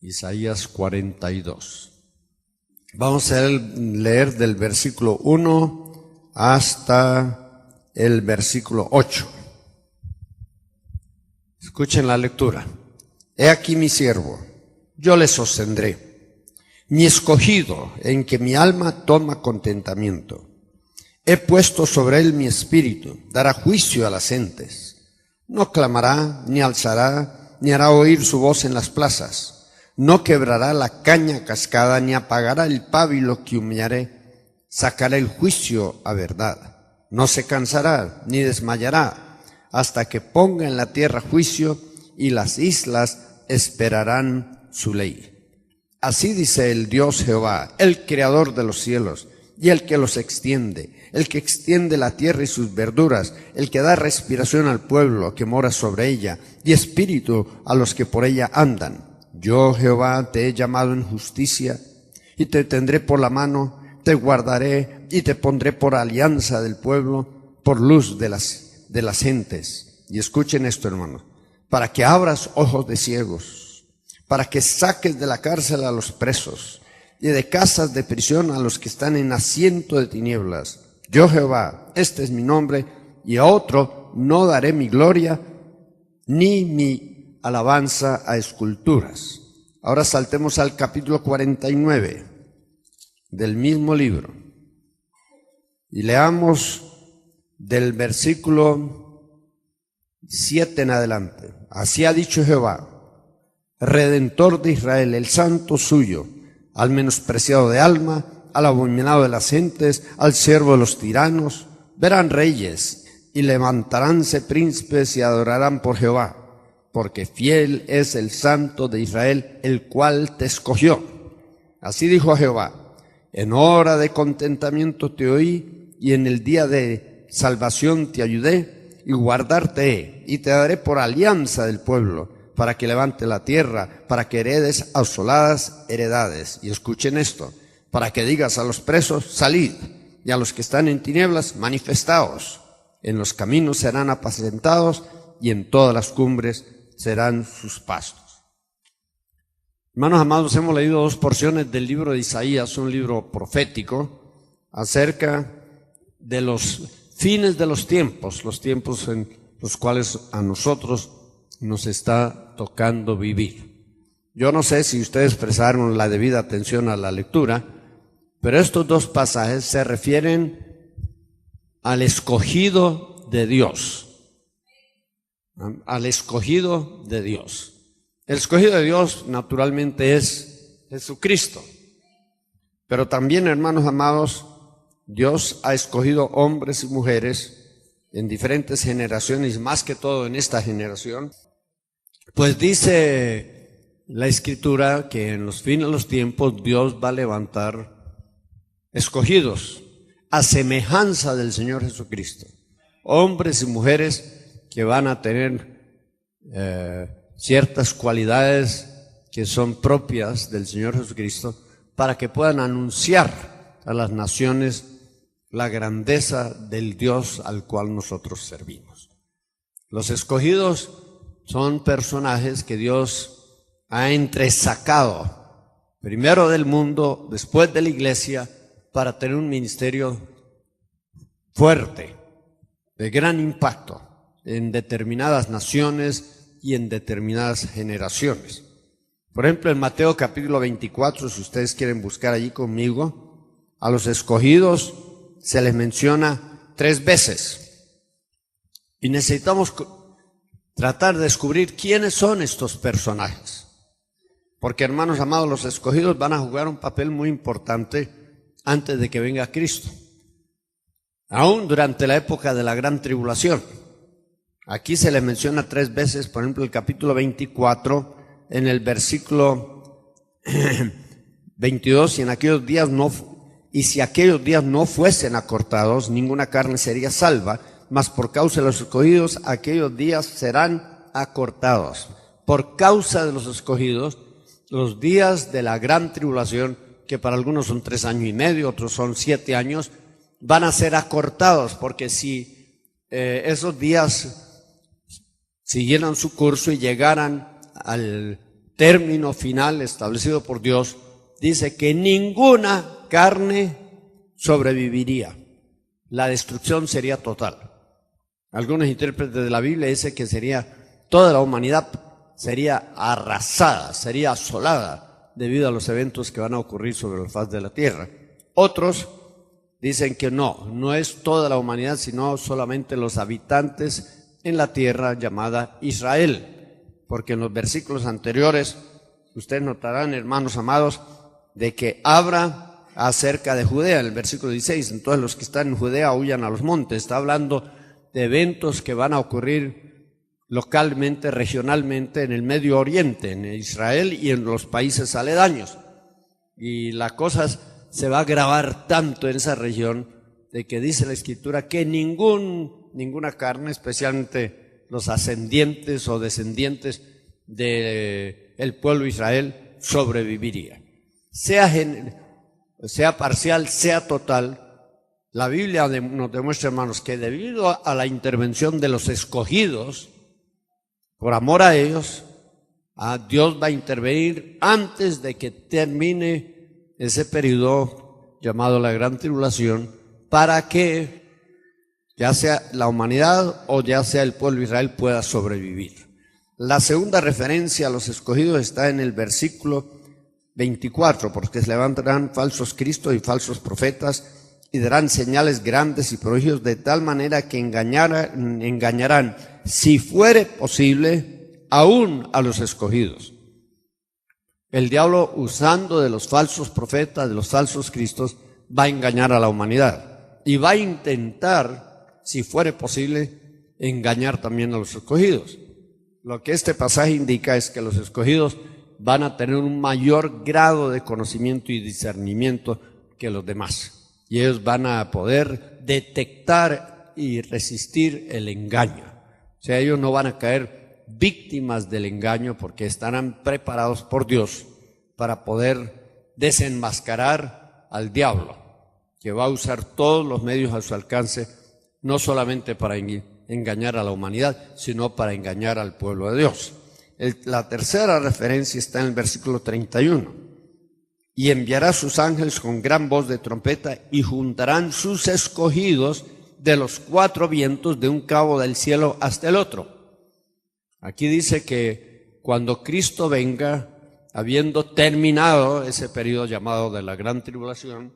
Isaías 42. Vamos a leer del versículo 1 hasta el versículo 8. Escuchen la lectura. He aquí mi siervo, yo le sostendré, mi escogido, en que mi alma toma contentamiento. He puesto sobre él mi espíritu, dará juicio a las gentes. No clamará, ni alzará, ni hará oír su voz en las plazas. No quebrará la caña cascada, ni apagará el pábilo que humillaré. Sacará el juicio a verdad. No se cansará, ni desmayará, hasta que ponga en la tierra juicio, y las islas esperarán su ley. Así dice el Dios Jehová, el creador de los cielos, y el que los extiende, el que extiende la tierra y sus verduras, el que da respiración al pueblo que mora sobre ella, y espíritu a los que por ella andan. Yo, Jehová, te he llamado en justicia, y te tendré por la mano, te guardaré, y te pondré por alianza del pueblo, por luz de las gentes. Y escuchen esto, hermanos, para que abras ojos de ciegos, para que saques de la cárcel a los presos, y de casas de prisión a los que están en asiento de tinieblas. Yo, Jehová, este es mi nombre, y a otro no daré mi gloria, ni mi alabanza a esculturas. Ahora saltemos al capítulo 49 del mismo libro y leamos del versículo 7 en adelante. Así ha dicho Jehová, Redentor de Israel, el santo suyo, al menospreciado de alma, al abominado de las gentes, al siervo de los tiranos. Verán reyes y levantaránse príncipes y adorarán por Jehová, porque fiel es el Santo de Israel, el cual te escogió. Así dijo a Jehová, en hora de contentamiento te oí, y en el día de salvación te ayudé, y guardarte, y te daré por alianza del pueblo, para que levante la tierra, para que heredes asoladas heredades. Y escuchen esto, para que digas a los presos, salid, y a los que están en tinieblas, manifestaos. En los caminos serán apacentados, y en todas las cumbres serán sus pastos. Hermanos amados, hemos leído dos porciones del libro de Isaías, un libro profético, acerca de los fines de los tiempos en los cuales a nosotros nos está tocando vivir. Yo no sé si ustedes prestaron la debida atención a la lectura, pero estos dos pasajes se refieren al escogido de Dios. Al escogido de Dios. El escogido de Dios naturalmente es Jesucristo. Pero también, hermanos amados, Dios ha escogido hombres y mujeres en diferentes generaciones, más que todo en esta generación. Pues dice la Escritura que en los fines de los tiempos Dios va a levantar escogidos a semejanza del Señor Jesucristo. Hombres y mujeres que van a tener ciertas cualidades que son propias del Señor Jesucristo, para que puedan anunciar a las naciones la grandeza del Dios al cual nosotros servimos. Los escogidos son personajes que Dios ha entresacado, primero del mundo, después de la iglesia, para tener un ministerio fuerte, de gran impacto en determinadas naciones y en determinadas generaciones. Por ejemplo, en Mateo capítulo 24, si ustedes quieren buscar allí conmigo, a los escogidos se les menciona 3 veces. Y necesitamos tratar de descubrir quiénes son estos personajes. Porque, hermanos amados, los escogidos van a jugar un papel muy importante antes de que venga Cristo. Aún durante la época de la gran tribulación. Aquí se le menciona 3 veces, por ejemplo, el capítulo 24, en el versículo 22, y si aquellos días no fuesen acortados, ninguna carne sería salva, mas por causa de los escogidos, aquellos días serán acortados. Por causa de los escogidos, los días de la gran tribulación, que para algunos son 3 años y medio, otros son 7 años, van a ser acortados, porque si esos días siguieran su curso y llegaran al término final establecido por Dios, dice que ninguna carne sobreviviría. La destrucción sería total. Algunos intérpretes de la Biblia dicen que toda la humanidad sería arrasada, sería asolada debido a los eventos que van a ocurrir sobre la faz de la tierra. Otros dicen que no es toda la humanidad, sino solamente los habitantes en la tierra llamada Israel, porque en los versículos anteriores, ustedes notarán, hermanos amados, de que habla acerca de Judea, en el versículo 16, entonces los que están en Judea huyan a los montes. Está hablando de eventos que van a ocurrir localmente, regionalmente, en el Medio Oriente, en Israel y en los países aledaños. Y la cosa se va a agravar tanto en esa región, de que dice la Escritura que ninguna carne, especialmente los ascendientes o descendientes del pueblo de Israel, sobreviviría. Sea parcial, sea total. La Biblia nos demuestra, hermanos, que debido a la intervención de los escogidos, por amor a ellos, Dios va a intervenir antes de que termine ese periodo llamado la Gran Tribulación, para que ya sea la humanidad o ya sea el pueblo de Israel pueda sobrevivir. La segunda referencia a los escogidos está en el versículo 24, porque se levantarán falsos cristos y falsos profetas y darán señales grandes y prodigios de tal manera que engañarán, si fuere posible, aún a los escogidos. El diablo, usando de los falsos profetas, de los falsos cristos, va a engañar a la humanidad y va a intentar, si fuere posible, engañar también a los escogidos. Lo que este pasaje indica es que los escogidos van a tener un mayor grado de conocimiento y discernimiento que los demás. Y ellos van a poder detectar y resistir el engaño. O sea, ellos no van a caer víctimas del engaño, porque estarán preparados por Dios para poder desenmascarar al diablo, que va a usar todos los medios a su alcance, no solamente para engañar a la humanidad, sino para engañar al pueblo de Dios. La tercera referencia está en el versículo 31. Y enviará sus ángeles con gran voz de trompeta y juntarán sus escogidos de los 4 vientos de un cabo del cielo hasta el otro. Aquí dice que cuando Cristo venga, habiendo terminado ese periodo llamado de la Gran Tribulación,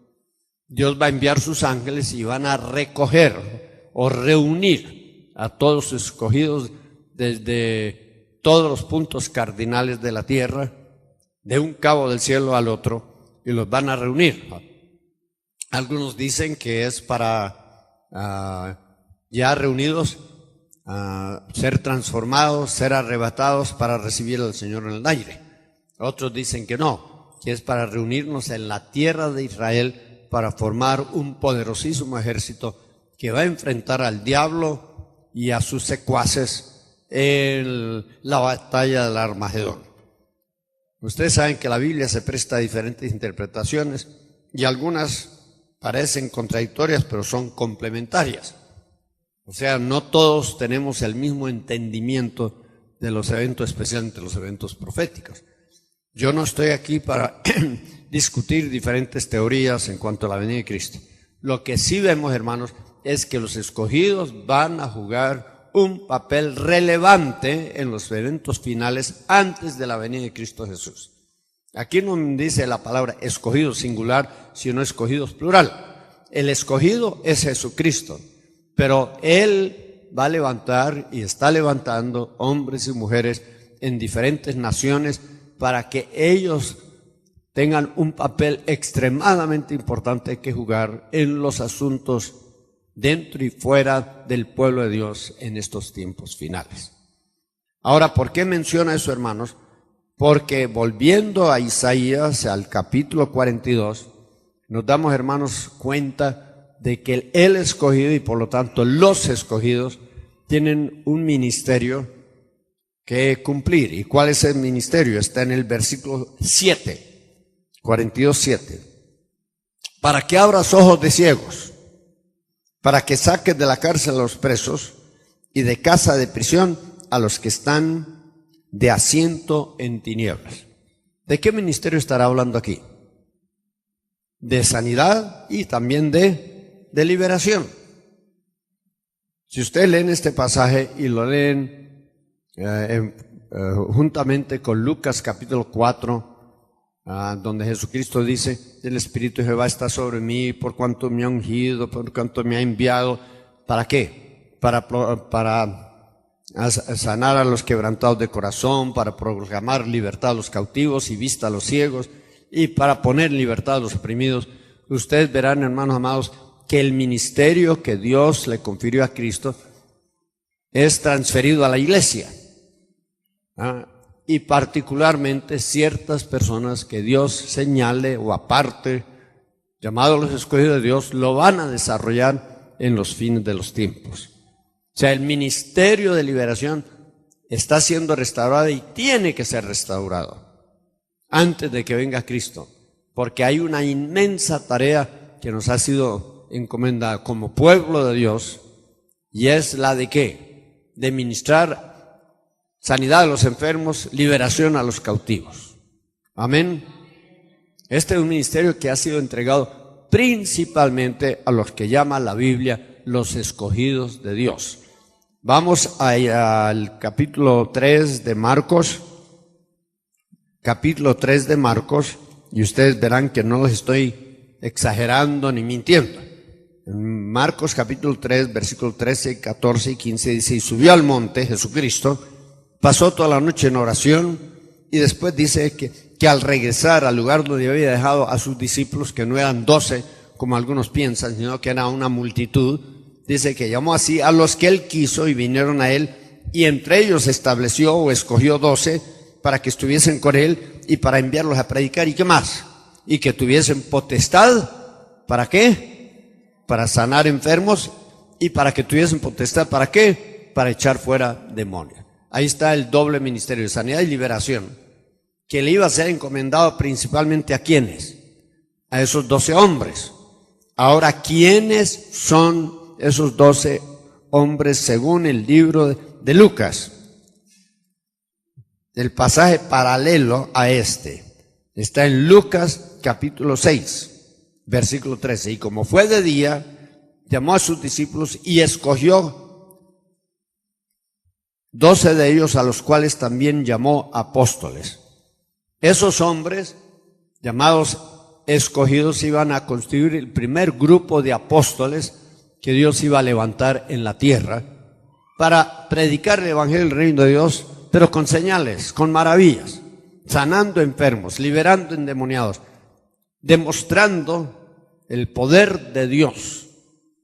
Dios va a enviar sus ángeles y van a recoger o reunir a todos sus escogidos desde todos los puntos cardinales de la tierra, de un cabo del cielo al otro, y los van a reunir. Algunos dicen que es para ya reunidos, ser transformados, ser arrebatados para recibir al Señor en el aire. Otros dicen que no, que es para reunirnos en la tierra de Israel para formar un poderosísimo ejército que va a enfrentar al diablo y a sus secuaces en la batalla del Armagedón. Ustedes saben que la Biblia se presta a diferentes interpretaciones y algunas parecen contradictorias, pero son complementarias. O sea, no todos tenemos el mismo entendimiento de los eventos, especialmente los eventos proféticos. Yo no estoy aquí para discutir diferentes teorías en cuanto a la venida de Cristo. Lo que sí vemos, hermanos, es que los escogidos van a jugar un papel relevante en los eventos finales antes de la venida de Cristo Jesús. Aquí no dice la palabra escogidos singular, sino escogidos plural. El escogido es Jesucristo, pero Él va a levantar y está levantando hombres y mujeres en diferentes naciones para que ellos tengan un papel extremadamente importante que jugar en los asuntos dentro y fuera del pueblo de Dios en estos tiempos finales. Ahora, ¿por qué menciona eso, hermanos? Porque volviendo a Isaías, al capítulo 42, nos damos, hermanos, cuenta de que el escogido y por lo tanto los escogidos tienen un ministerio que cumplir. ¿Y cuál es el ministerio? Está en el versículo 7, 42:7. Para que abras ojos de ciegos, para que saques de la cárcel a los presos y de casa de prisión a los que están de asiento en tinieblas. ¿De qué ministerio estará hablando aquí? De sanidad y también de liberación. Si ustedes leen este pasaje y lo leen juntamente con Lucas capítulo 4, donde Jesucristo dice: el Espíritu de Jehová está sobre mí por cuanto me ha ungido, por cuanto me ha enviado. ¿Para qué? Para sanar a los quebrantados de corazón, para proclamar libertad a los cautivos y vista a los ciegos, y para poner en libertad a los oprimidos. Ustedes verán, hermanos amados, que el ministerio que Dios le confirió a Cristo es transferido a la iglesia. Y particularmente ciertas personas que Dios señale o aparte, llamados los escogidos de Dios, lo van a desarrollar en los fines de los tiempos. O sea, el ministerio de liberación está siendo restaurado y tiene que ser restaurado antes de que venga Cristo, porque hay una inmensa tarea que nos ha sido encomendada como pueblo de Dios, y es la de ¿qué? De ministrar sanidad a los enfermos, liberación a los cautivos. Amén. Este es un ministerio que ha sido entregado principalmente a los que llama la Biblia los escogidos de Dios. Vamos al capítulo 3 de Marcos. Capítulo 3 de Marcos, y ustedes verán que no les estoy exagerando ni mintiendo. En Marcos capítulo 3, versículos 13, 14 y 15 dice: y subió al monte Jesucristo, pasó toda la noche en oración, y después dice que al regresar al lugar donde había dejado a sus discípulos, que no eran 12 como algunos piensan, sino que era una multitud, dice que llamó así a los que él quiso y vinieron a él, y entre ellos estableció o escogió 12 para que estuviesen con él y para enviarlos a predicar. ¿Y qué más? Y que tuviesen potestad. ¿Para qué? Para sanar enfermos, y para que tuviesen potestad. ¿Para qué? Para echar fuera demonios. Ahí está el doble ministerio de sanidad y liberación, que le iba a ser encomendado principalmente a ¿quiénes? A esos 12 hombres. Ahora, ¿quiénes son esos 12 hombres según el libro de Lucas? El pasaje paralelo a este está en Lucas capítulo 6, versículo 13. Y como fue de día, llamó a sus discípulos y escogió 12 de ellos, a los cuales también llamó apóstoles. Esos hombres llamados escogidos iban a constituir el primer grupo de apóstoles que Dios iba a levantar en la tierra para predicar el evangelio del reino de Dios, pero con señales, con maravillas, sanando enfermos, liberando endemoniados, demostrando el poder de Dios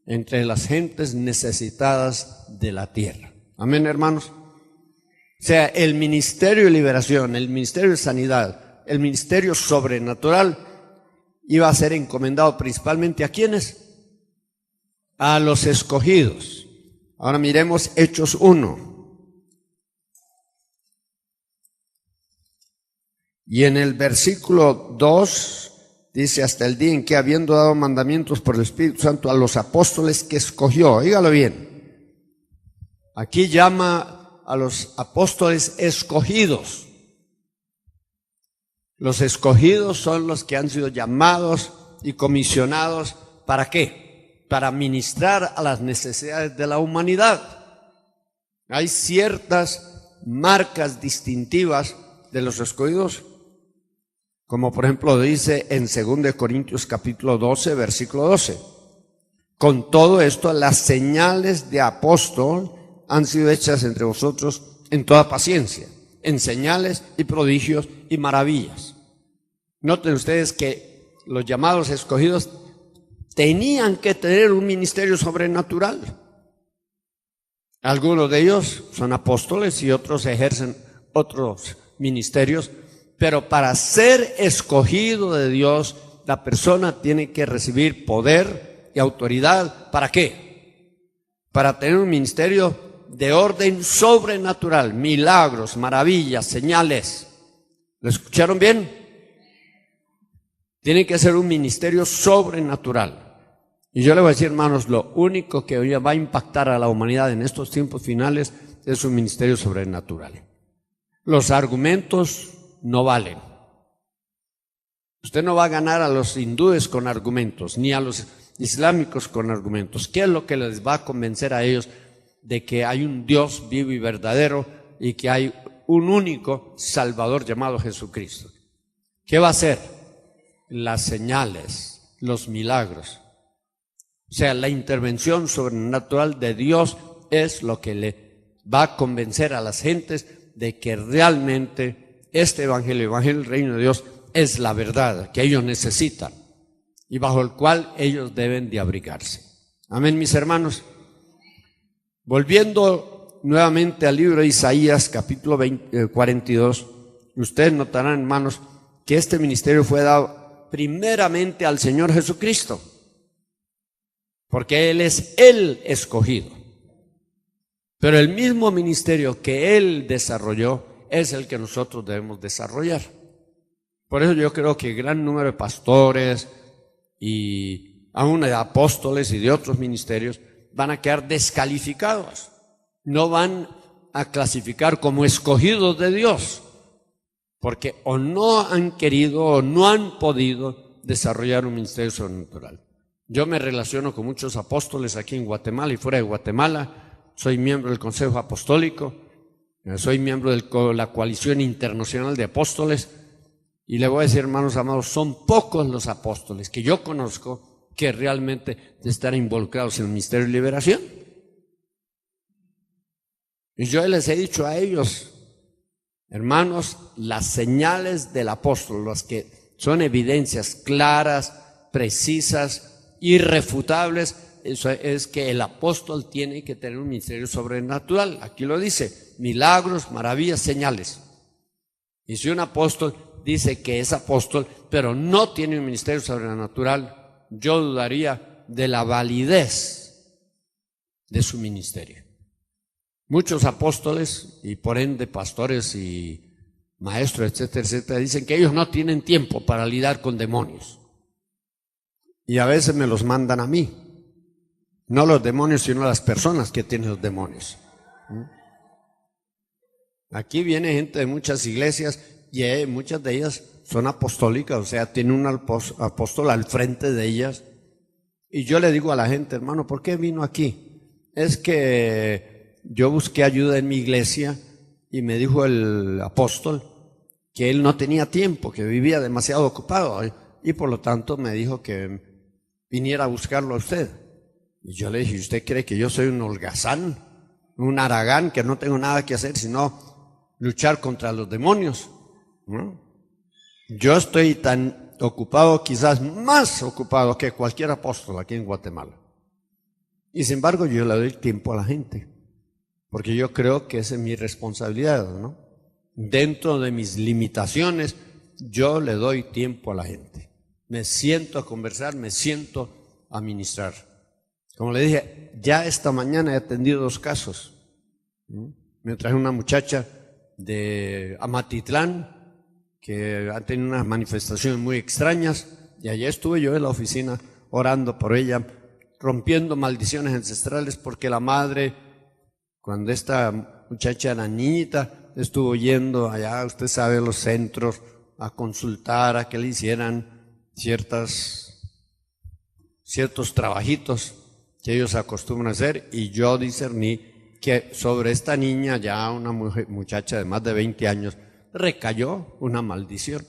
entre las gentes necesitadas de la tierra. Amén, hermanos. O sea, el ministerio de liberación, el ministerio de sanidad, el ministerio sobrenatural iba a ser encomendado principalmente ¿a quiénes? A los escogidos. Ahora miremos Hechos 1. Y en el versículo 2 dice: hasta el día en que, habiendo dado mandamientos por el Espíritu Santo a los apóstoles que escogió. Oígalo bien. Aquí llama a los apóstoles escogidos. Los escogidos son los que han sido llamados y comisionados. ¿Para qué? Para ministrar a las necesidades de la humanidad. Hay ciertas marcas distintivas de los escogidos, como por ejemplo dice en 2 Corintios capítulo 12, versículo 12. Con todo esto, las señales de apóstol han sido hechas entre vosotros en toda paciencia, en señales y prodigios y maravillas. Noten ustedes que los llamados escogidos tenían que tener un ministerio sobrenatural. Algunos de ellos son apóstoles y otros ejercen otros ministerios, pero para ser escogido de Dios, la persona tiene que recibir poder y autoridad. ¿Para qué? Para tener un ministerio de orden sobrenatural, milagros, maravillas, señales. ¿Lo escucharon bien? Tiene que ser un ministerio sobrenatural. Y yo le voy a decir, hermanos, lo único que hoy va a impactar a la humanidad en estos tiempos finales es un ministerio sobrenatural. los argumentos no valen. Usted no va a ganar a los hindúes con argumentos, ni a los islámicos con argumentos. ¿Qué es lo que les va a convencer a ellos de que hay un Dios vivo y verdadero y que hay un único Salvador llamado Jesucristo? ¿Qué va a hacer? Las señales, los milagros. O sea, la intervención sobrenatural de Dios es lo que le va a convencer a las gentes de que realmente este evangelio, el evangelio del reino de Dios, es la verdad que ellos necesitan y bajo el cual ellos deben de abrigarse. Amén, mis hermanos. Volviendo nuevamente al libro de Isaías, capítulo 42, ustedes notarán, hermanos, que este ministerio fue dado primeramente al Señor Jesucristo, porque Él es el escogido. Pero el mismo ministerio que Él desarrolló es el que nosotros debemos desarrollar. Por eso yo creo que gran número de pastores y aún de apóstoles y de otros ministerios van a quedar descalificados. No van a clasificar como escogidos de Dios, porque o no han querido o no han podido desarrollar un ministerio sobrenatural. Yo me relaciono con muchos apóstoles aquí en Guatemala y fuera de Guatemala. Soy miembro del Consejo Apostólico, soy miembro de la Coalición Internacional de Apóstoles. Y le voy a decir, hermanos amados, son pocos los apóstoles que yo conozco que realmente están involucrados en el ministerio de liberación. Y yo les he dicho a ellos, hermanos, las señales del apóstol, las que son evidencias claras, precisas, irrefutables, eso es que el apóstol tiene que tener un ministerio sobrenatural. Aquí lo dice, milagros, maravillas, señales. Y si un apóstol dice que es apóstol, pero no tiene un ministerio sobrenatural, yo dudaría de la validez de su ministerio. Muchos apóstoles y por ende pastores y maestros, etcétera, etcétera, dicen que ellos no tienen tiempo para lidiar con demonios. Y a veces me los mandan a mí. No los demonios, sino las personas que tienen los demonios. Aquí viene gente de muchas iglesias y muchas de ellas son apostólicas, o sea, tienen un apóstol al frente de ellas. Y yo le digo a la gente, hermano, ¿por qué vino aquí? Es que yo busqué ayuda en mi iglesia y me dijo el apóstol que él no tenía tiempo, que vivía demasiado ocupado y por lo tanto me dijo que viniera a buscarlo a usted. Y yo le dije, ¿usted cree que yo soy un holgazán, un haragán, que no tengo nada que hacer sino luchar contra los demonios? ¿No? Yo estoy tan ocupado, quizás más ocupado que cualquier apóstol aquí en Guatemala. Y sin embargo yo le doy tiempo a la gente, porque yo creo que esa es mi responsabilidad, ¿no? Dentro de mis limitaciones, yo le doy tiempo a la gente. Me siento a conversar, me siento a ministrar. Como le dije, ya esta mañana he atendido 2 casos. Me traje una muchacha de Amatitlán que ha tenido unas manifestaciones muy extrañas y allá estuve yo en la oficina orando por ella, rompiendo maldiciones ancestrales, porque la madre, cuando esta muchacha era niñita, estuvo yendo allá, usted sabe, a los centros a consultar, a que le hicieran ciertos trabajitos que ellos acostumbran a hacer, y yo discerní que sobre esta niña, ya una muchacha de más de 20 años, recayó una maldición.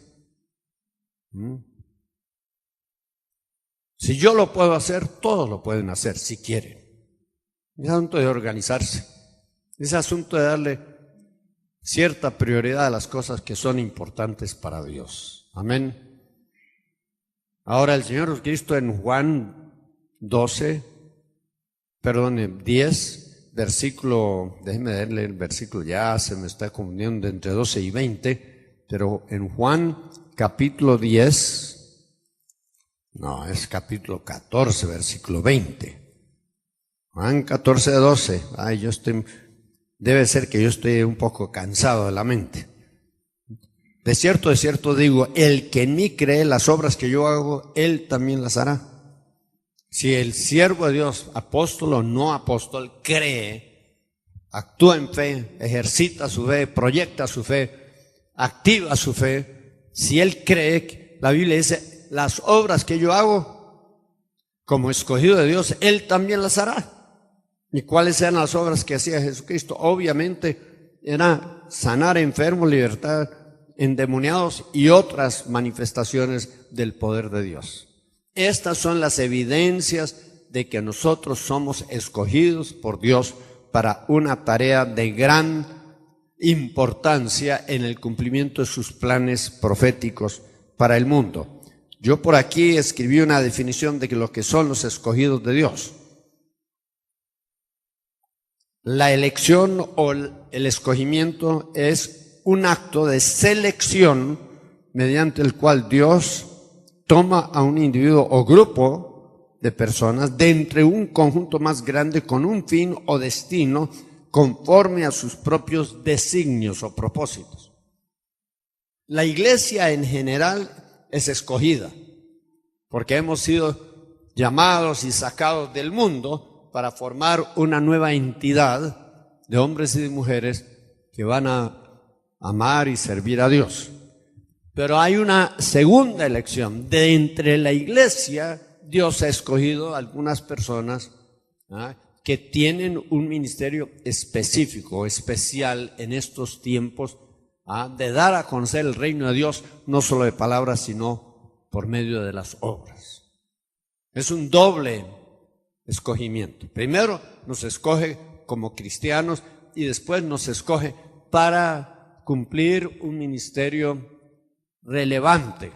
Si yo lo puedo hacer, todos lo pueden hacer si quieren. Es asunto de organizarse, es asunto de darle cierta prioridad a las cosas que son importantes para Dios. Amén. Ahora el Señor Jesucristo en Juan 10, versículo, déjeme darle el versículo, ya se me está confundiendo entre 12 y 20, pero en Juan capítulo 10, no, es capítulo 14, versículo 20. Juan 14, 12. Ay, debe ser que yo estoy un poco cansado de la mente. De cierto digo, el que en mí cree, las obras que yo hago, él también las hará. Si el siervo de Dios, apóstol o no apóstol, cree, actúa en fe, ejercita su fe, proyecta su fe, activa su fe, si él cree, la Biblia dice, las obras que yo hago como escogido de Dios, él también las hará. ¿Y cuáles eran las obras que hacía Jesucristo? Obviamente era sanar enfermos, libertar endemoniados y otras manifestaciones del poder de Dios. Estas son las evidencias de que nosotros somos escogidos por Dios para una tarea de gran importancia en el cumplimiento de sus planes proféticos para el mundo. Yo por aquí escribí una definición de lo que son los escogidos de Dios. La elección o el escogimiento es un acto de selección mediante el cual Dios toma a un individuo o grupo de personas de entre un conjunto más grande con un fin o destino conforme a sus propios designios o propósitos. La iglesia en general es escogida porque hemos sido llamados y sacados del mundo para formar una nueva entidad de hombres y de mujeres que van a amar y servir a Dios. Pero hay una segunda elección. De entre la iglesia, Dios ha escogido a algunas personas que tienen un ministerio específico o especial en estos tiempos de dar a conocer el reino de Dios, no solo de palabras, sino por medio de las obras. Es un doble escogimiento. Primero nos escoge como cristianos y después nos escoge para cumplir un ministerio relevante,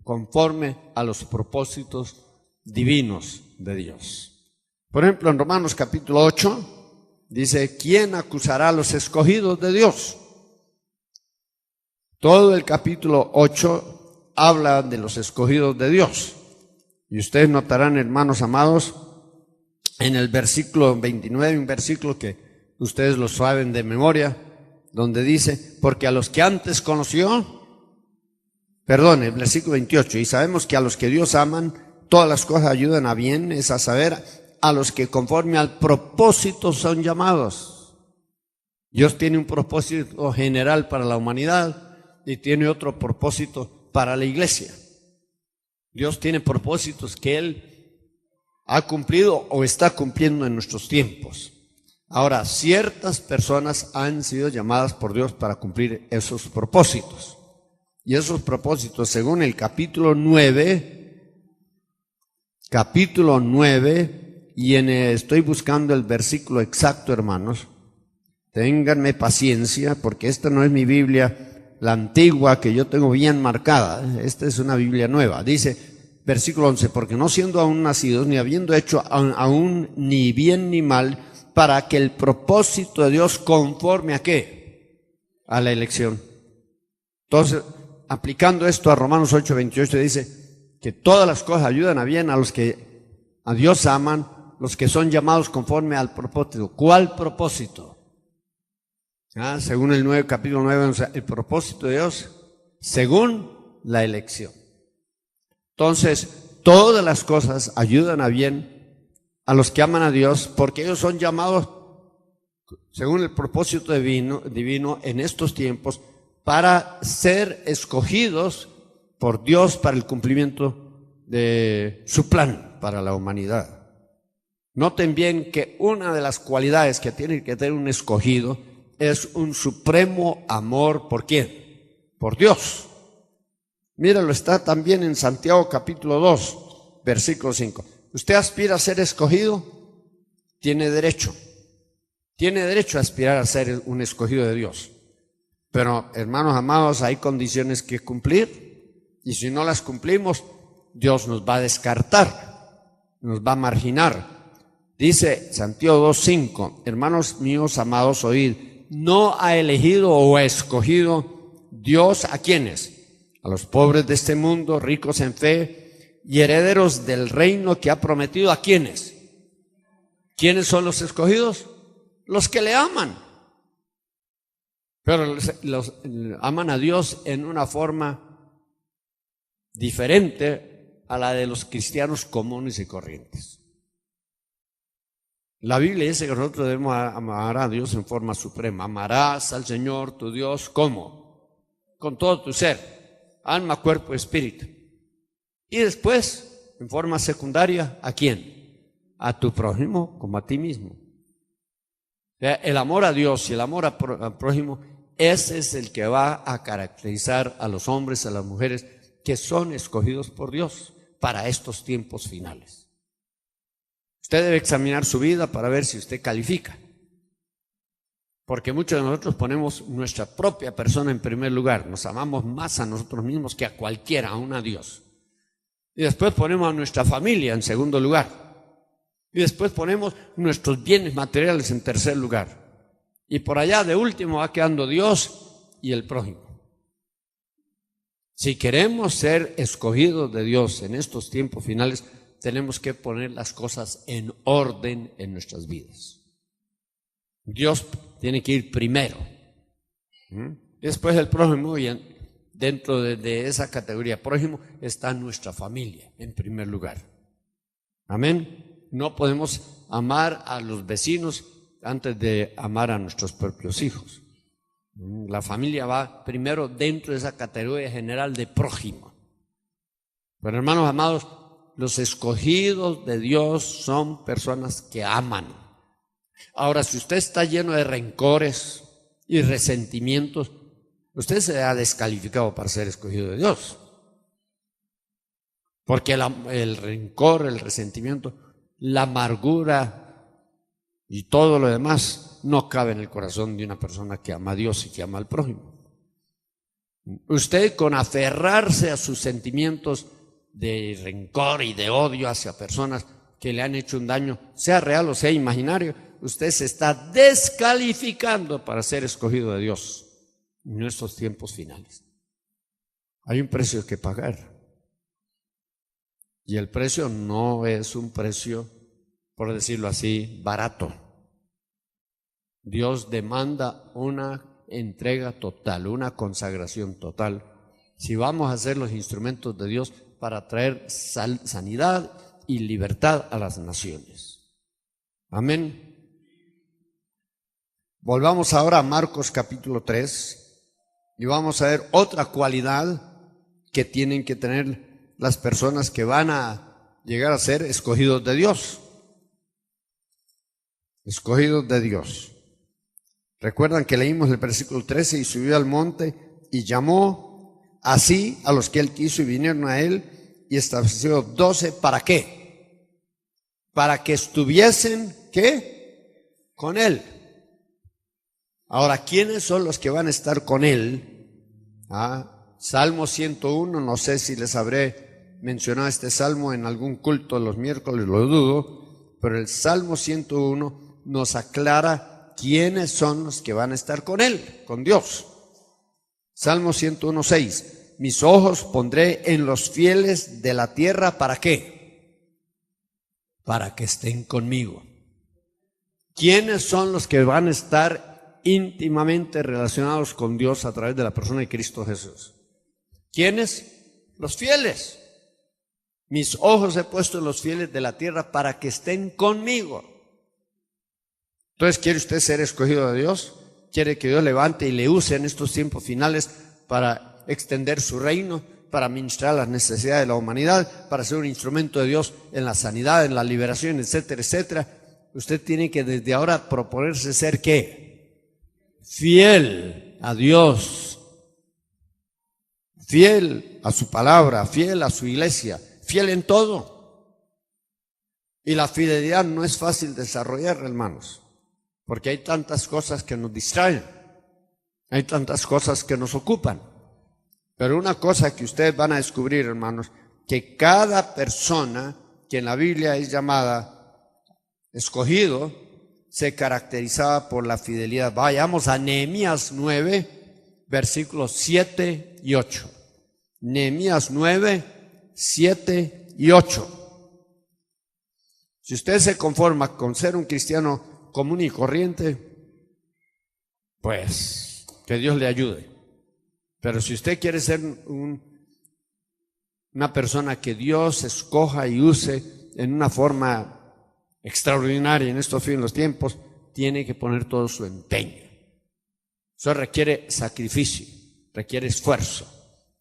conforme a los propósitos divinos de Dios. Por ejemplo, en Romanos capítulo 8 dice, ¿quién acusará a los escogidos de Dios? Todo el capítulo 8 habla de los escogidos de Dios. Y ustedes notarán, hermanos amados, en el versículo 29, un versículo que ustedes lo saben de memoria, donde dice, porque a los que antes conoció, el versículo 28, y sabemos que a los que Dios aman, todas las cosas ayudan a bien, es a saber, a los que conforme al propósito son llamados. Dios tiene un propósito general para la humanidad y tiene otro propósito para la iglesia. Dios tiene propósitos que Él ha cumplido o está cumpliendo en nuestros tiempos. Ahora, ciertas personas han sido llamadas por Dios para cumplir esos propósitos. Y esos propósitos, según el capítulo 9, y estoy buscando el versículo exacto, hermanos. Ténganme paciencia, porque esta no es mi Biblia, la antigua que yo tengo bien marcada. Esta es una Biblia nueva. Dice, versículo 11, porque no siendo aún nacidos, ni habiendo hecho aún ni bien ni mal, para que el propósito de Dios conforme ¿a qué? A la elección. Entonces, aplicando esto a Romanos 8:28, dice que todas las cosas ayudan a bien a los que a Dios aman, los que son llamados conforme al propósito. ¿Cuál propósito? Según el capítulo 9, o sea, el propósito de Dios, según la elección. Entonces, todas las cosas ayudan a bien a los que aman a Dios, porque ellos son llamados según el propósito divino en estos tiempos para ser escogidos por Dios para el cumplimiento de su plan para la humanidad. Noten bien que una de las cualidades que tiene que tener un escogido es un supremo amor, ¿por quién? Por Dios. Míralo, está también en Santiago capítulo 2, versículo 5. ¿Usted aspira a ser escogido? Tiene derecho a aspirar a ser un escogido de Dios. Pero, hermanos amados, hay condiciones que cumplir, y si no las cumplimos, Dios nos va a descartar, nos va a marginar. Dice Santiago 2:5, hermanos míos amados, oíd, no ha elegido o ha escogido Dios ¿a quiénes? A los pobres de este mundo, ricos en fe y herederos del reino que ha prometido. ¿A quiénes? ¿Quiénes son los escogidos? Los que le aman. Pero los aman a Dios en una forma diferente a la de los cristianos comunes y corrientes. La Biblia dice que nosotros debemos amar a Dios en forma suprema. Amarás al Señor tu Dios, ¿cómo? Con todo tu ser, alma, cuerpo y espíritu. Y después, en forma secundaria, ¿a quién? A tu prójimo como a ti mismo. O sea, el amor a Dios y el amor al prójimo, ese es el que va a caracterizar a los hombres, a las mujeres que son escogidos por Dios para estos tiempos finales. Usted debe examinar su vida para ver si usted califica. Porque muchos de nosotros ponemos nuestra propia persona en primer lugar. Nos amamos más a nosotros mismos que a cualquiera, aún a Dios. Y después ponemos a nuestra familia en segundo lugar. Y después ponemos nuestros bienes materiales en tercer lugar. Y por allá de último va quedando Dios y el prójimo. Si queremos ser escogidos de Dios en estos tiempos finales, tenemos que poner las cosas en orden en nuestras vidas. Dios tiene que ir primero. Después el prójimo, y dentro de esa categoría prójimo está nuestra familia en primer lugar. Amén. No podemos amar a los vecinos antes de amar a nuestros propios hijos. La familia va primero dentro de esa categoría general de prójimo. Pero hermanos amados, los escogidos de Dios son personas que aman. Ahora, si usted está lleno de rencores y resentimientos, usted se ha descalificado para ser escogido de Dios. Porque el rencor, el resentimiento, la amargura y todo lo demás no cabe en el corazón de una persona que ama a Dios y que ama al prójimo. Usted, con aferrarse a sus sentimientos de rencor y de odio hacia personas que le han hecho un daño, sea real o sea imaginario, usted se está descalificando para ser escogido de Dios en estos tiempos finales. Hay un precio que pagar. Y el precio no es un precio, por decirlo así, barato. Dios demanda una entrega total, una consagración total. Si vamos a ser los instrumentos de Dios para traer sanidad y libertad a las naciones. Amén. Volvamos ahora a Marcos capítulo 3 y vamos a ver otra cualidad que tienen que tener las personas que van a llegar a ser escogidos de Dios. Escogidos de Dios. Recuerdan que leímos el versículo 13, y subió al monte y llamó así a los que él quiso y vinieron a él, y estableció 12, ¿para qué? Para que estuviesen, ¿qué? Con él. Ahora, ¿quiénes son los que van a estar con él? Salmo 101, no sé si les habré mencionado este salmo en algún culto los miércoles, lo dudo, pero el Salmo 101 nos aclara quiénes son los que van a estar con él, con Dios. Salmo 101:6. Mis ojos pondré en los fieles de la tierra, ¿para qué? Para que estén conmigo. ¿Quiénes son los que van a estar íntimamente relacionados con Dios a través de la persona de Cristo Jesús? ¿Quiénes? Los fieles. Mis ojos he puesto en los fieles de la tierra para que estén conmigo. Entonces, ¿quiere usted ser escogido de Dios? ¿Quiere que Dios levante y le use en estos tiempos finales para extender su reino, para ministrar las necesidades de la humanidad, para ser un instrumento de Dios en la sanidad, en la liberación, etcétera, etcétera? Usted tiene que desde ahora proponerse ser ¿qué? Fiel a Dios, fiel a su palabra, fiel a su iglesia, fiel en todo. Y la fidelidad no es fácil desarrollar, hermanos, porque hay tantas cosas que nos distraen, hay tantas cosas que nos ocupan. Pero una cosa que ustedes van a descubrir, hermanos, que cada persona que en la Biblia es llamada escogido, se caracterizaba por la fidelidad. Vayamos a Nehemías 9, versículos 7 y 8. Nehemías 9, 7 y 8. Si usted se conforma con ser un cristiano común y corriente, pues que Dios le ayude. Pero si usted quiere ser una persona que Dios escoja y use en una forma extraordinaria en estos fin de los tiempos, tiene que poner todo su empeño. Eso requiere sacrificio, requiere esfuerzo.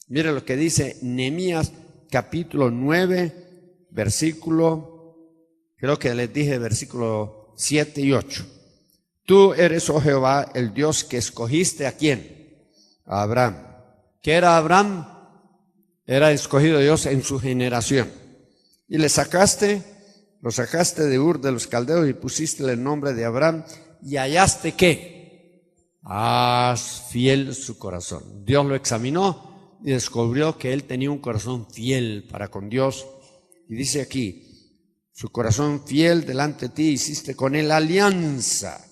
Mire lo que dice Nehemías capítulo 9, versículo, creo que les dije versículo 7 y 8. Tú eres, oh Jehová, el Dios que escogiste, ¿a quién? A Abraham. ¿Qué era Abraham? Era escogido Dios en su generación. Y lo sacaste de Ur de los Caldeos y pusiste el nombre de Abraham. ¿Y hallaste qué? Fiel su corazón. Dios lo examinó y descubrió que él tenía un corazón fiel para con Dios. Y dice aquí, su corazón fiel delante de ti, hiciste con él alianza.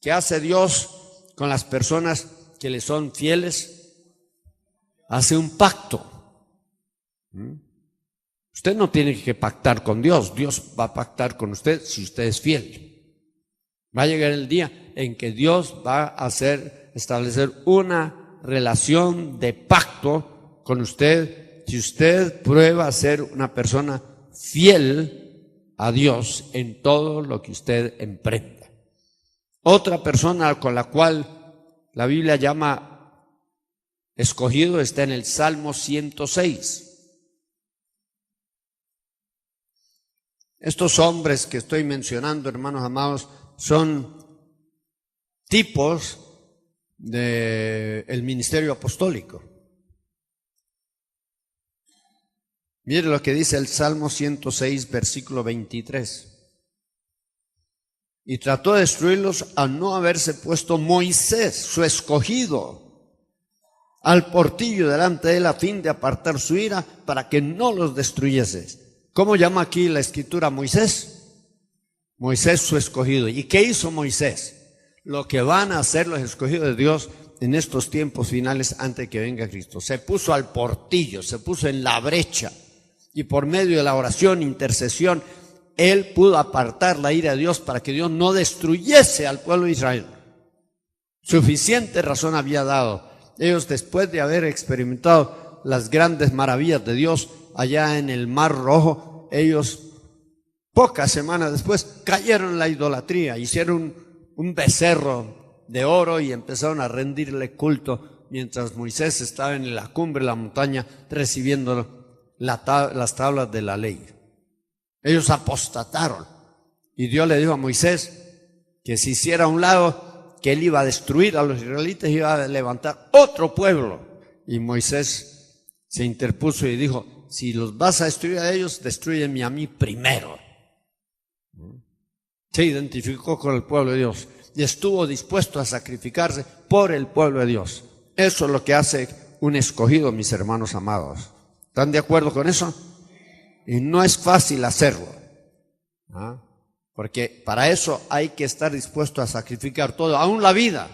¿Qué hace Dios con las personas que le son fieles? Hace un pacto. Usted no tiene que pactar con Dios. Dios va a pactar con usted si usted es fiel. Va a llegar el día en que Dios va a establecer una relación de pacto con usted si usted prueba a ser una persona fiel a Dios en todo lo que usted emprenda. Otra persona con la cual la Biblia llama escogido está en el Salmo 106. Estos hombres que estoy mencionando, hermanos amados, son tipos del ministerio apostólico. Mire lo que dice el Salmo 106, versículo 23. Y trató de destruirlos al no haberse puesto Moisés, su escogido, al portillo delante de él a fin de apartar su ira para que no los destruyese. ¿Cómo llama aquí la escritura a Moisés? Moisés su escogido. ¿Y qué hizo Moisés? Lo que van a hacer los escogidos de Dios en estos tiempos finales antes de que venga Cristo. Se puso al portillo, se puso en la brecha y por medio de la oración, intercesión, él pudo apartar la ira de Dios para que Dios no destruyese al pueblo de Israel. Suficiente razón había dado. Ellos, después de haber experimentado las grandes maravillas de Dios allá en el Mar Rojo, ellos pocas semanas después cayeron en la idolatría, hicieron un becerro de oro y empezaron a rendirle culto mientras Moisés estaba en la cumbre de la montaña recibiendo las tablas de la ley. Ellos apostataron y Dios le dijo a Moisés que se hiciera a un lado, que él iba a destruir a los israelitas y iba a levantar otro pueblo. Y Moisés se interpuso y dijo: si los vas a destruir a ellos, destrúyeme a mí primero. Se identificó con el pueblo de Dios y estuvo dispuesto a sacrificarse por el pueblo de Dios. Eso es lo que hace un escogido, mis hermanos amados. ¿Están de acuerdo con eso? Y no es fácil hacerlo, porque para eso hay que estar dispuesto a sacrificar todo, aún la vida,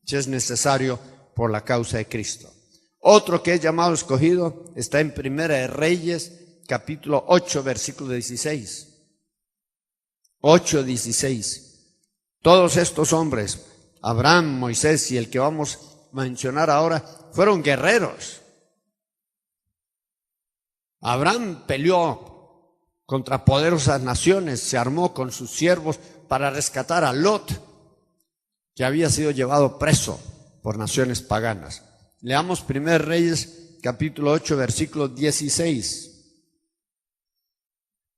si es necesario, por la causa de Cristo. Otro que es llamado escogido está en Primera de Reyes, capítulo 8, versículo 16. 8:16. Todos estos hombres, Abraham, Moisés y el que vamos a mencionar ahora, fueron guerreros. Abraham peleó contra poderosas naciones, se armó con sus siervos para rescatar a Lot, que había sido llevado preso por naciones paganas. Leamos 1 Reyes, capítulo 8, versículo 16.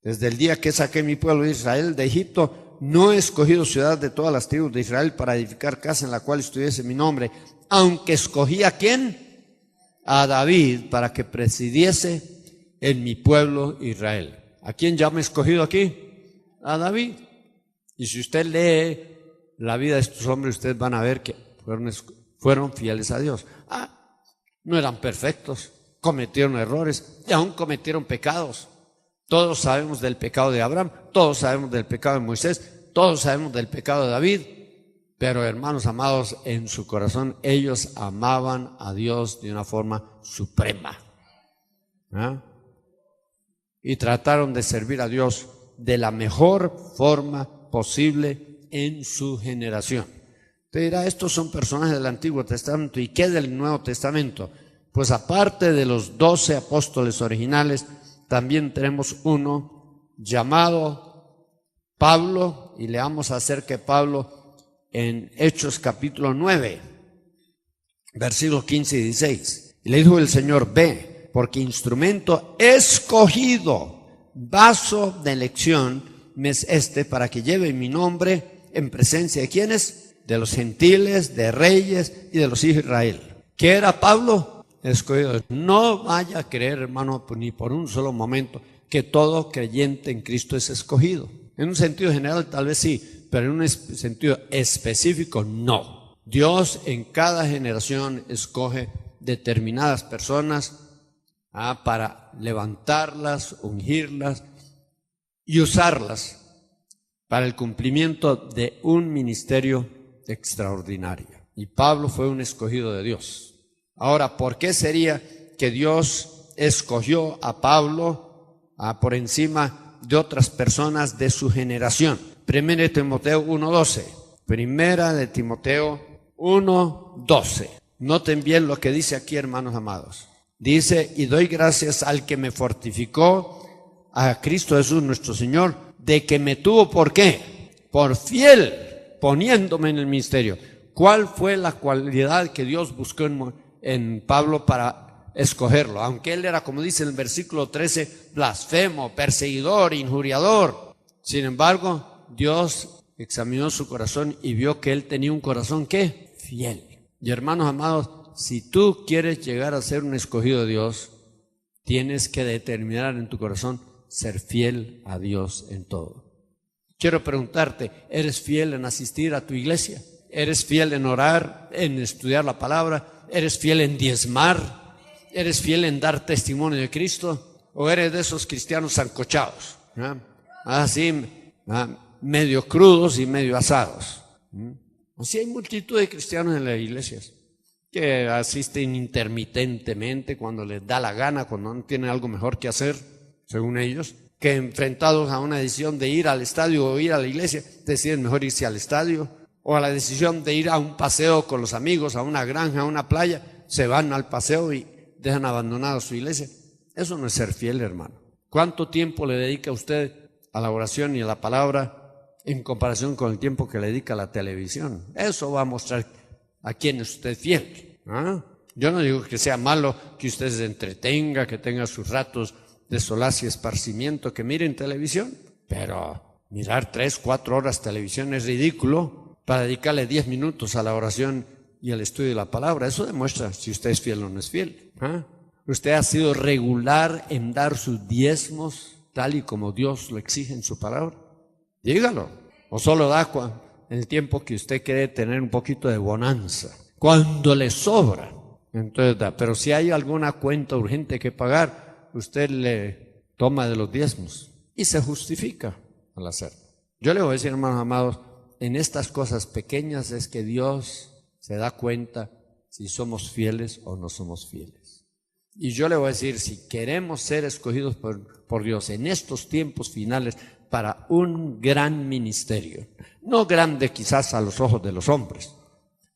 Desde el día que saqué mi pueblo de Israel de Egipto, no he escogido ciudad de todas las tribus de Israel para edificar casa en la cual estuviese mi nombre, aunque escogí ¿a quién? A David, para que presidiese en mi pueblo Israel. ¿A quién ya me he escogido aquí? A David. Y si usted lee la vida de estos hombres, ustedes van a ver que fueron fieles a Dios. No eran perfectos, cometieron errores y aún cometieron pecados. Todos sabemos del pecado de Abraham, todos sabemos del pecado de Moisés, todos sabemos del pecado de David, pero hermanos amados, en su corazón ellos amaban a Dios de una forma suprema, y trataron de servir a Dios de la mejor forma posible en su generación. Te dirá, estos son personajes del Antiguo Testamento. ¿Y qué del Nuevo Testamento? Pues aparte de los 12 apóstoles originales, también tenemos uno llamado Pablo, y leamos acerca de Pablo en Hechos capítulo 9, versículos 15 y 16. Y le dijo el Señor: ve, porque instrumento escogido, vaso de elección me es este, para que lleve mi nombre en presencia de ¿quiénes? De los gentiles, de reyes y de los hijos de Israel. ¿Qué era Pablo? Escogido. No vaya a creer, hermano, ni por un solo momento, que todo creyente en Cristo es escogido. En un sentido general tal vez sí, pero en un sentido específico no. Dios en cada generación escoge determinadas personas para levantarlas, ungirlas y usarlas para el cumplimiento de un ministerio extraordinario. Y Pablo fue un escogido de Dios. Ahora, ¿por qué sería que Dios escogió a Pablo por encima de otras personas de su generación? Primera de Timoteo 1:12. Primera de Timoteo 1:12. Noten bien lo que dice aquí, hermanos amados. Dice: y doy gracias al que me fortificó, a Cristo Jesús nuestro Señor, de que me tuvo, ¿por qué? Por fiel, poniéndome en el ministerio. ¿Cuál fue la cualidad que Dios buscó en Pablo para escogerlo? Aunque él era, como dice en el versículo 13, blasfemo, perseguidor, injuriador. Sin embargo, Dios examinó su corazón y vio que él tenía un corazón, ¿qué? Fiel. Y hermanos amados, si tú quieres llegar a ser un escogido de Dios, tienes que determinar en tu corazón ser fiel a Dios en todo. Quiero preguntarte, ¿eres fiel en asistir a tu iglesia? ¿Eres fiel en orar, en estudiar la palabra? ¿Eres fiel en diezmar? ¿Eres fiel en dar testimonio de Cristo? ¿O eres de esos cristianos sancochados? Así, medio crudos y medio asados. Así hay multitud de cristianos en las iglesias que asisten intermitentemente cuando les da la gana, cuando no tienen algo mejor que hacer, según ellos, que enfrentados a una decisión de ir al estadio o ir a la iglesia, deciden mejor irse al estadio, o a la decisión de ir a un paseo con los amigos, a una granja, a una playa, se van al paseo y dejan abandonada su iglesia. Eso no es ser fiel, hermano. ¿Cuánto tiempo le dedica usted a la oración y a la palabra en comparación con el tiempo que le dedica a la televisión? Eso va a mostrar a quién es usted fiel. Yo no digo que sea malo que usted se entretenga, que tenga sus ratos de solaz y esparcimiento, que miren televisión, pero mirar 3, 4 horas televisión es ridículo para dedicarle 10 minutos a la oración y al estudio de la palabra. Eso demuestra si usted es fiel o no es fiel. ¿Usted ha sido regular en dar sus diezmos tal y como Dios lo exige en su palabra? Dígalo. O solo da en el tiempo que usted quiere tener un poquito de bonanza, cuando le sobra, entonces da. Pero si hay alguna cuenta urgente que pagar, usted le toma de los diezmos y se justifica al hacerlo. Yo le voy a decir, hermanos amados, en estas cosas pequeñas es que Dios se da cuenta si somos fieles o no somos fieles. Y yo le voy a decir, si queremos ser escogidos por Dios en estos tiempos finales para un gran ministerio, no grande quizás a los ojos de los hombres,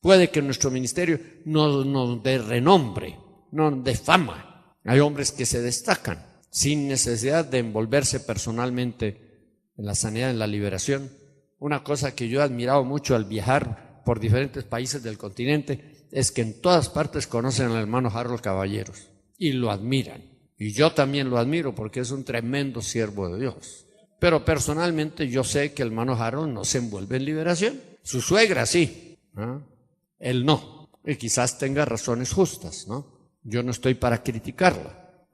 puede que nuestro ministerio no dé renombre, no dé fama. Hay hombres que se destacan sin necesidad de envolverse personalmente en la sanidad, en la liberación. Una cosa que yo he admirado mucho al viajar por diferentes países del continente es que en todas partes conocen al hermano Harold Caballeros y lo admiran. Y yo también lo admiro porque es un tremendo siervo de Dios. Pero personalmente yo sé que el hermano Harold no se envuelve en liberación. Su suegra sí, él no. Y quizás tenga razones justas, ¿no? Yo no estoy para criticarla,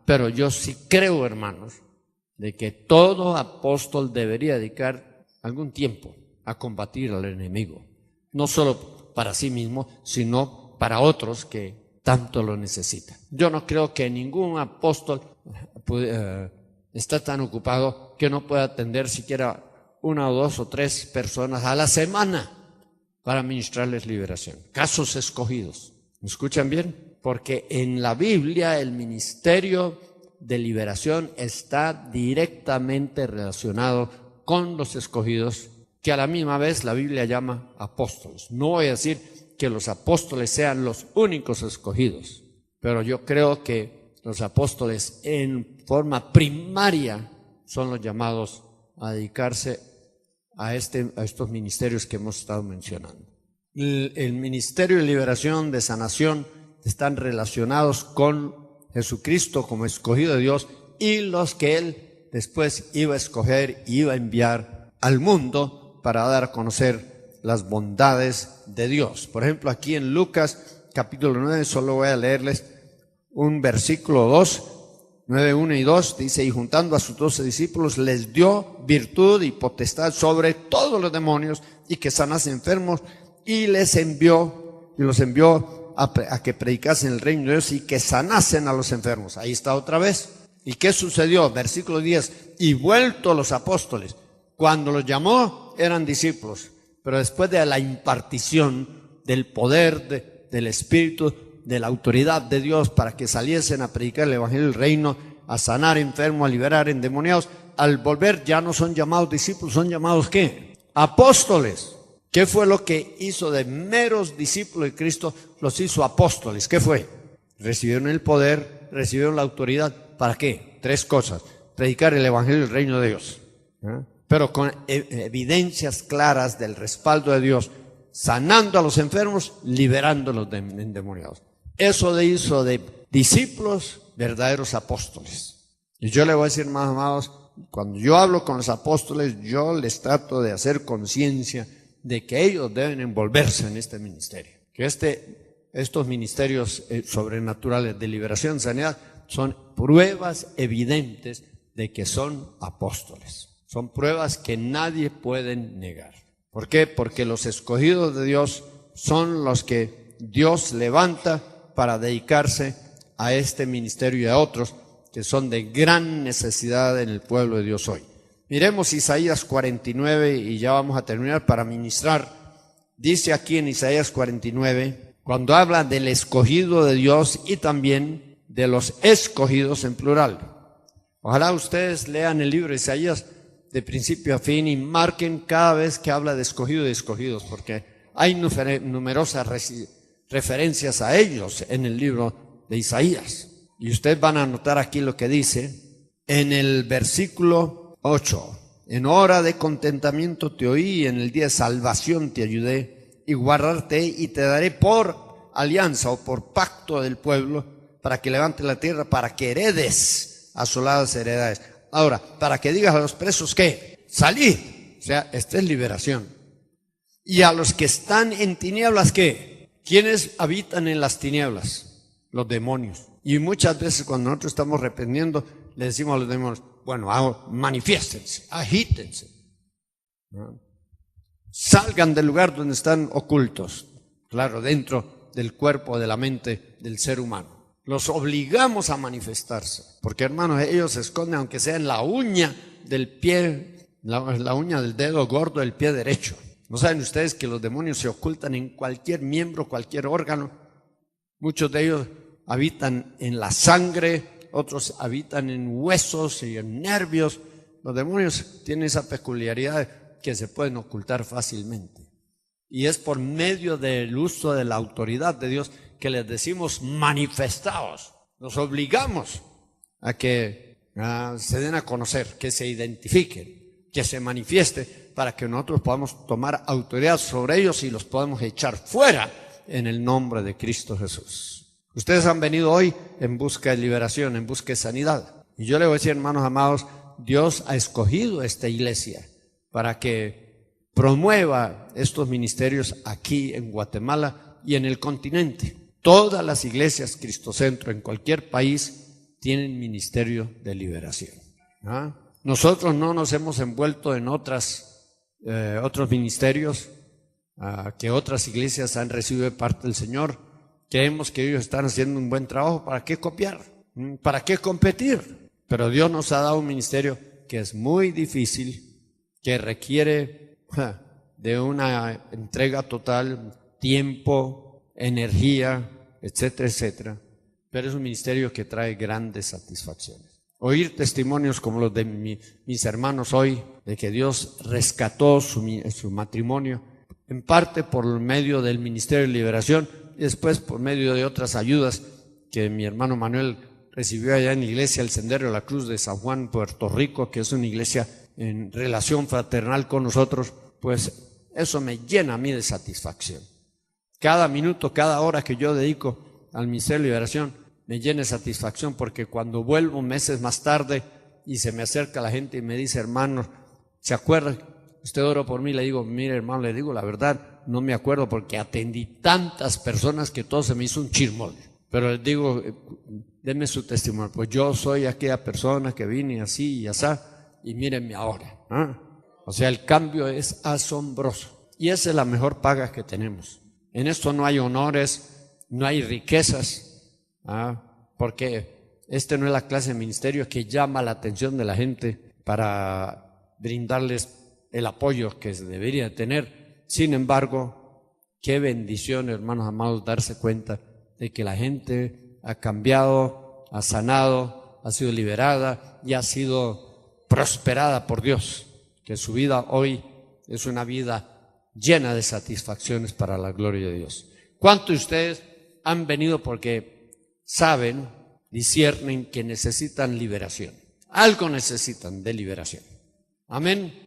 pero yo sí creo, hermanos, de que todo apóstol debería dedicar algún tiempo a combatir al enemigo. No solo para sí mismo, sino para otros que tanto lo necesitan. Yo no creo que ningún apóstol está tan ocupado que no pueda atender siquiera 1 o 2 o 3 personas a la semana para ministrarles liberación. Casos escogidos. ¿Me escuchan bien? Porque en la Biblia el ministerio de liberación está directamente relacionado con los escogidos, que a la misma vez la Biblia llama apóstoles. No voy a decir que los apóstoles sean los únicos escogidos, pero yo creo que los apóstoles en forma primaria son los llamados a dedicarse a estos ministerios que hemos estado mencionando. El ministerio de liberación, de sanación, están relacionados con Jesucristo como escogido de Dios y los que Él después iba a escoger y iba a enviar al mundo para dar a conocer las bondades de Dios. Por ejemplo, aquí en Lucas capítulo 9, solo voy a leerles un versículo 2, 9, 1 y 2, dice: y juntando a sus 12 discípulos, les dio virtud y potestad sobre todos los demonios y que sanasen enfermos, y los envió a que predicasen el reino de Dios y que sanasen a los enfermos. Ahí está otra vez. ¿Y qué sucedió? Versículo 10, y vuelto los apóstoles, cuando los llamó eran discípulos, pero después de la impartición del poder del Espíritu, de la autoridad de Dios para que saliesen a predicar el evangelio del reino, a sanar enfermos, a liberar endemoniados, al volver ya no son llamados discípulos, son llamados ¿qué? Apóstoles. ¿Qué fue lo que hizo de meros discípulos de Cristo? Los hizo apóstoles. ¿Qué fue? Recibieron el poder, recibieron la autoridad. ¿Para qué? 3 cosas. Predicar el evangelio del reino de Dios, pero con evidencias claras del respaldo de Dios, sanando a los enfermos, liberando a los endemoniados. Eso hizo de discípulos verdaderos apóstoles. Y yo le voy a decir, más amados, cuando yo hablo con los apóstoles, yo les trato de hacer conciencia de que ellos deben envolverse en este ministerio. Que estos ministerios sobrenaturales de liberación, sanidad, son pruebas evidentes de que son apóstoles. Son pruebas que nadie puede negar. ¿Por qué? Porque los escogidos de Dios son los que Dios levanta para dedicarse a este ministerio y a otros que son de gran necesidad en el pueblo de Dios hoy. Miremos Isaías 49 y ya vamos a terminar para ministrar. Dice aquí en Isaías 49, cuando habla del escogido de Dios y también de los escogidos en plural. Ojalá ustedes lean el libro de Isaías de principio a fin y marquen cada vez que habla de escogido y de escogidos, porque hay numerosas referencias a ellos en el libro de Isaías. Y ustedes van a notar aquí lo que dice en el versículo 8. En hora de contentamiento te oí, en el día de salvación te ayudé, y guardarte y te daré por alianza o por pacto del pueblo, para que levante la tierra, para que heredes asoladas heredades. Ahora, para que digas a los presos que salid, o sea, esta es liberación. Y a los que están en tinieblas, ¿qué? ¿Quiénes habitan en las tinieblas? Los demonios. Y muchas veces cuando nosotros estamos reprendiendo, le decimos a los demonios, bueno, manifiéstense, agítense, ¿no? Salgan del lugar donde están ocultos, claro, dentro del cuerpo, de la mente del ser humano. Los obligamos a manifestarse, porque hermanos, ellos se esconden aunque sea en la uña del pie, la uña del dedo gordo del pie derecho. ¿No saben ustedes que los demonios se ocultan en cualquier miembro, cualquier órgano? Muchos de ellos habitan en la sangre, otros habitan en huesos y en nervios. Los demonios tienen esa peculiaridad que se pueden ocultar fácilmente. Y es por medio del uso de la autoridad de Dios que les decimos manifestaos. Los obligamos a que se den a conocer, que se identifiquen, que se manifieste, para que nosotros podamos tomar autoridad sobre ellos y los podamos echar fuera en el nombre de Cristo Jesús. Ustedes han venido hoy en busca de liberación, en busca de sanidad. Y yo le voy a decir, hermanos amados, Dios ha escogido esta iglesia para que promueva estos ministerios aquí en Guatemala y en el continente. Todas las iglesias Cristocentro en cualquier país tienen ministerio de liberación. Nosotros no nos hemos envuelto en otros ministerios que otras iglesias han recibido de parte del Señor. Creemos que ellos están haciendo un buen trabajo. ¿Para qué copiar? ¿Para qué competir? Pero Dios nos ha dado un ministerio que es muy difícil, que requiere de una entrega total, tiempo, energía, etcétera, etcétera. Pero es un ministerio que trae grandes satisfacciones. Oír testimonios como los de mis hermanos hoy, de que Dios rescató su matrimonio, en parte por medio del Ministerio de Liberación y después por medio de otras ayudas que mi hermano Manuel recibió allá en la iglesia El Sendero de la Cruz de San Juan, Puerto Rico, que es una iglesia en relación fraternal con nosotros, pues eso me llena a mí de satisfacción. Cada minuto, cada hora que yo dedico al Ministerio de Liberación me llena de satisfacción, porque cuando vuelvo meses más tarde y se me acerca la gente y me dice: hermano, ¿se acuerda? Usted oró por mí. Le digo: mire, hermano, le digo la verdad, no me acuerdo porque atendí tantas personas que todo se me hizo un chirmol. Pero les digo, denme su testimonio. Pues yo soy aquella persona que vine así y así, y mírenme ahora. O sea, el cambio es asombroso. Y esa es la mejor paga que tenemos. En esto no hay honores, no hay riquezas, porque este no es la clase de ministerio que llama la atención de la gente para brindarles el apoyo que se debería tener. Sin embargo, qué bendición, hermanos amados, darse cuenta de que la gente ha cambiado, ha sanado, ha sido liberada y ha sido prosperada por Dios, que su vida hoy es una vida llena de satisfacciones para la gloria de Dios. ¿Cuántos de ustedes han venido porque saben, disciernen que necesitan liberación? Algo necesitan de liberación. Amén.